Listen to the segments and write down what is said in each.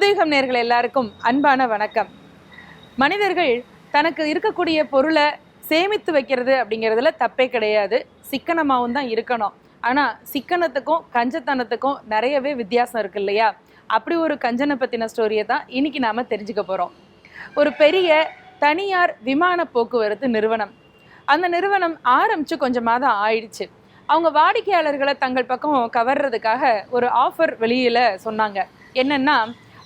புதுயுகம் நேயர்கள் எல்லாருக்கும் அன்பான வணக்கம். மனிதர்கள் தனக்கு இருக்கக்கூடிய பொருளை சேமித்து வைக்கிறது அப்படிங்கிறதுல தப்பே கிடையாது. சிக்கனமாகவும் தான் இருக்கணும். ஆனால் சிக்கனத்துக்கும் கஞ்சத்தனத்துக்கும் நிறையவே வித்தியாசம் இருக்கு இல்லையா? அப்படி ஒரு கஞ்சனை பற்றின ஸ்டோரியை தான் இன்னைக்கு நாம் தெரிஞ்சுக்க போகிறோம். ஒரு பெரிய தனியார் விமான போக்குவரத்து நிறுவனம். அந்த நிறுவனம் ஆரம்பித்து கொஞ்சம் மாதம் ஆயிடுச்சு. அவங்க வாடிக்கையாளர்களை தங்கள் பக்கம் கவர்றதுக்காக ஒரு ஆஃபர் வெளியில் சொன்னாங்க. என்னென்னா,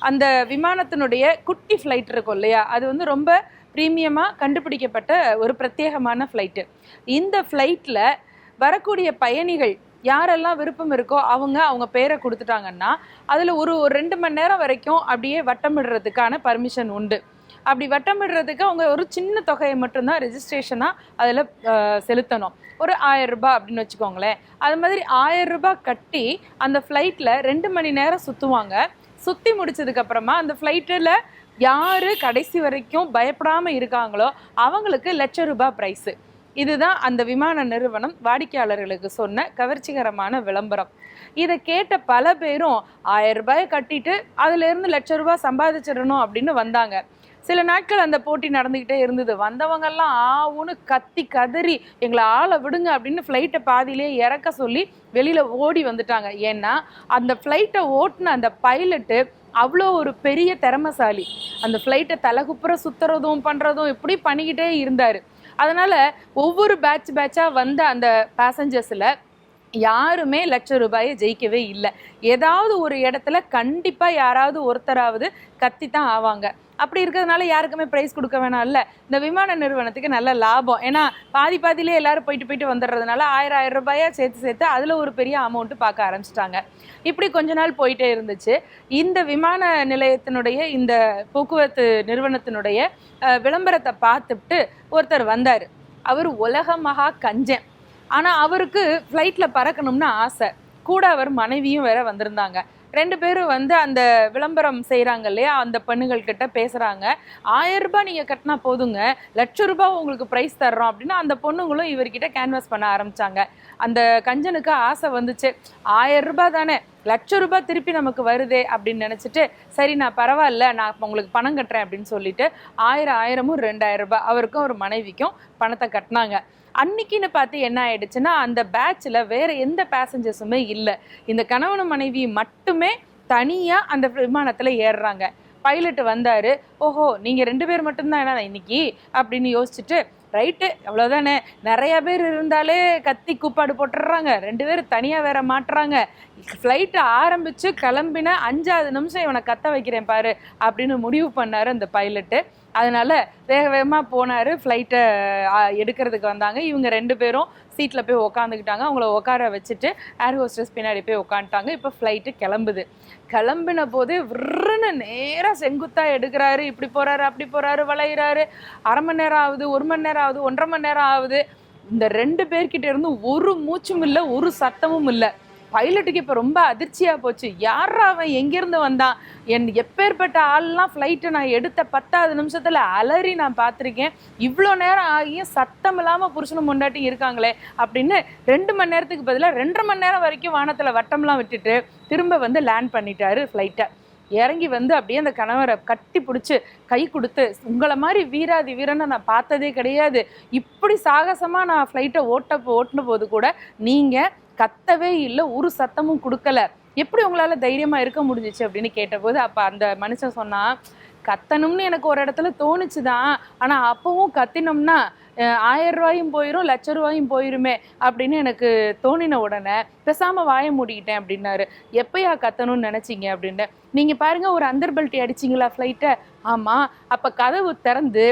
அந்த விமானத்தினுடைய குட்டி ஃப்ளைட் இருக்கும் இல்லையா, அது வந்து ரொம்ப ப்ரீமியமாக கண்டுபிடிக்கப்பட்ட ஒரு பிரத்யேகமான ஃப்ளைட்டு. இந்த ஃப்ளைட்டில் வரக்கூடிய பயணிகள் யாரெல்லாம் விருப்பம் இருக்கோ அவங்க பேரை கொடுத்துட்டாங்கன்னா அதில் ஒரு 2 மணி நேரம் வரைக்கும் அப்படியே வட்டமிடுறதுக்கான பர்மிஷன் உண்டு. அப்படி வட்டமிடுறதுக்கு அவங்க ஒரு சின்ன தொகையை மட்டும்தான் ரெஜிஸ்ட்ரேஷனாக அதில் செலுத்தணும். ஒரு 1000 ரூபாய் அப்படின்னு வச்சுக்கோங்களேன். அது மாதிரி 1000 ரூபாய் கட்டி அந்த ஃப்ளைட்டில் 2 மணி நேரம் சுற்றுவாங்க. சுற்றி முடிச்சதுக்கப்புறமா அந்த ஃப்ளைட்டில் யார் கடைசி வரைக்கும் பயப்படாமல் இருக்காங்களோ அவங்களுக்கு ₹1,00,000 ப்ரைஸு. இதுதான் அந்த விமான நிறுவனம் வாடிக்கையாளர்களுக்கு சொன்ன கவர்ச்சிகரமான விளம்பரம். இதை கேட்ட பல பேரும் 1000 ரூபாயை கட்டிட்டு அதுலேருந்து ₹1,00,000 சம்பாதிச்சிடணும் அப்படின்னு வந்தாங்க. சில நாட்கள் அந்த போட்டி நடந்துக்கிட்டே இருந்தது. வந்தவங்கெல்லாம் ஆவுன்னு கத்தி கதறி எங்களை ஆளை விடுங்க அப்படின்னு ஃப்ளைட்டை பாதியிலே இறக்க சொல்லி வெளியில் ஓடி வந்துட்டாங்க. ஏன்னா அந்த ஃப்ளைட்டை ஓட்டுன அந்த பைலட்டு அவ்வளோ ஒரு பெரிய திறமைசாலி. அந்த ஃப்ளைட்டை தலைகுப்புற சுற்றுறதும் பண்ணுறதும் இப்படி பண்ணிக்கிட்டே இருந்தார். அதனால் ஒவ்வொரு பேட்சாக வந்த அந்த பேசஞ்சர்ஸில் யாருமே ₹1,00,000 ஜெயிக்கவே இல்லை. ஏதாவது ஒரு இடத்துல கண்டிப்பாக யாராவது ஒருத்தராவது கத்தி தான் ஆவாங்க. அப்படி இருக்கிறதுனால யாருக்குமே ப்ரைஸ் கொடுக்க வேணாம் இல்லை. இந்த விமான நிறுவனத்துக்கு நல்ல லாபம். ஏன்னா பாதியிலே எல்லாரும் போயிட்டு வந்துடுறதுனால 1000 ரூபாயா சேர்த்து அதில் ஒரு பெரிய அமௌண்ட்டு பார்க்க ஆரம்பிச்சிட்டாங்க. இப்படி கொஞ்ச நாள் போயிட்டே இருந்துச்சு. இந்த விமான நிலையத்தினுடைய இந்த போக்குவரத்து நிறுவனத்தினுடைய விளம்பரத்தை பார்த்துட்டு ஒருத்தர் வந்தார். அவர் உலக மகா கஞ்சன். ஆனால் அவருக்கு ஃப்ளைட்டில் பறக்கணும்னு ஆசை. கூட அவர் மனைவியும் வேற வந்திருந்தாங்க. 2 பேரும் வந்து அந்த விளம்பரம் செய்கிறாங்க இல்லையா, அந்த பெண்ணுகள்கிட்ட பேசுகிறாங்க. 1000 ரூபாய் நீங்கள் கட்டினா போதுங்க, ₹1,00,000 உங்களுக்கு ப்ரைஸ் தர்றோம் அப்படின்னு அந்த பொண்ணுங்களும் இவர்கிட்ட கேன்வாஸ் பண்ண ஆரம்பித்தாங்க. அந்த கஞ்சனுக்கு ஆசை வந்துச்சு. 1000 ரூபாய் தானே, ₹1,00,000 திருப்பி நமக்கு வருதே அப்படின்னு நினச்சிட்டு, சரி நான் பரவாயில்ல, நான் இப்போ உங்களுக்கு பணம் கட்டுறேன் அப்படின்னு சொல்லிட்டு 1000 ₹2,000 அவருக்கும் ஒரு மனைவிக்கும் பணத்தை கட்டினாங்க. அன்னைக்குன்னு பார்த்து என்ன ஆயிடுச்சுன்னா, அந்த பேட்சில் வேற எந்த பேசஞ்சர்ஸுமே இல்லை. இந்த கணவனும் மனைவி மட்டுமே தனியாக அந்த விமானத்தில் ஏறுறாங்க. பைலட்டு வந்தார். ஓஹோ, நீங்கள் 2 பேர் மட்டும்தான் என்ன இன்னைக்கு அப்படின்னு யோசிச்சுட்டு, ரைட்டு அவ்வளோதானே, நிறையா பேர் இருந்தாலே கத்தி கூப்பாடு போட்டுடுறாங்க, 2 பேர் தனியாக வேற மாட்டுறாங்க, ஃப்ளைட்டை ஆரம்பித்து கிளம்பின 5வது நிமிஷம் இவனை கத்த வைக்கிறேன் பாரு அப்படின்னு முடிவு பண்ணார் அந்த பைலட்டு. அதனால் வேக வேகமாக போனார். ஃப்ளைட்டை எடுக்கிறதுக்கு வந்தாங்க. இவங்க 2 பேரும் சீட்டில் போய் உக்காந்துக்கிட்டாங்க. அவங்கள உட்கார வச்சுட்டு ஏர் ஹோஸ்டர்ஸ் பின்னாடி போய் உட்காந்துட்டாங்க. இப்போ ஃப்ளைட்டு கிளம்புது. கிளம்பின போதே விருன்னு நேராக செங்குத்தாக எடுக்கிறாரு. இப்படி போகிறாரு, அப்படி போகிறாரு, வளையிறாரு. 1/2 மணி நேரம் ஆகுது, 1 மணி நேரம் ஆகுது, 1.5 மணி நேரம் ஆகுது. இந்த 2 பேர்கிட்ட இருந்து ஒரு மூச்சும் இல்லை, ஒரு சத்தமும் இல்லை. பைலட்டுக்கு இப்போ ரொம்ப அதிர்ச்சியாக போச்சு. யாரா அவன், எங்கேருந்து வந்தான், எப்பேற்பட்ட ஆள்லாம் ஃப்ளைட்டை நான் எடுத்த 10வது நிமிஷத்தில் அலறி நான் பார்த்துருக்கேன், இவ்வளோ நேரம் ஆகியும் சத்தம் இல்லாமல் புருஷனும் முண்டாட்டி இருக்காங்களே அப்படின்னு 2 மணி நேரத்துக்கு பதிலாக 2.5 மணி நேரம் வரைக்கும் வானத்தில் வட்டம்லாம் விட்டுட்டு திரும்ப வந்து லேண்ட் பண்ணிட்டாரு ஃப்ளைட்டை. இறங்கி வந்து அப்படியே அந்த கணவரை கட்டி பிடிச்சி கை கொடுத்து, உங்களை மாதிரி வீராதி வீரனை நான் பார்த்ததே கிடையாது, இப்படி சாகசமாக நான் ஃப்ளைட்டை ஓட்டின போது கூட நீங்கள் கத்தவே இல்லை, ஒரு சத்தமும் கொடுக்கல, எப்படி உங்களால் தைரியமாக இருக்க முடிஞ்சிச்சு அப்படின்னு கேட்டபோது அப்போ அந்த மனுஷன் சொன்னான், கத்தணும்னு எனக்கு ஒரு இடத்துல தோணுச்சு தான், ஆனால் அப்பவும் கத்தினோம்னா 1000 ரூபாயும் போயிடும், ₹1,00,000 போயிருமே அப்படின்னு எனக்கு தோணின உடனே பேசாமல் வாய மூடிக்கிட்டேன் அப்படின்னாரு. எப்பயா கத்தணும்னு நினச்சிங்க அப்படின்னு. நீங்கள் பாருங்கள், ஒரு அந்தர்பல்ட்டி அடிச்சிங்களா ஃப்ளைட்டை? ஆமாம். அப்போ கதவு திறந்து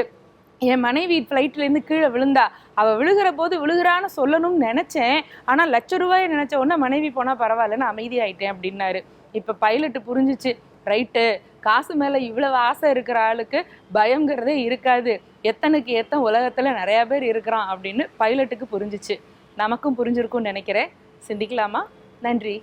என் மனைவி ஃப்ளைட்லேருந்து கீழே விழுந்தா, அவள் விழுகிற போது விழுகிறான்னு சொல்லணும்னு நினச்சேன், ஆனால் ₹1,00,000 நினச்ச உடனே மனைவி போனால் பரவாயில்லன்னு அமைதியாயிட்டேன் அப்படின்னாரு. இப்போ பைலட்டு புரிஞ்சிச்சு, ரைட்டு, காசு மேலே இவ்வளவு ஆசை இருக்கிற ஆளுக்கு பயங்கிறதே இருக்காது, எத்தனுக்கு எத்தனை உலகத்தில் நிறையா பேர் இருக்கிறான் அப்படின்னு பைலட்டுக்கு புரிஞ்சிச்சு. நமக்கும் புரிஞ்சிருக்கும்னு நினைக்கிறேன். சிந்திக்கலாமா? நன்றி.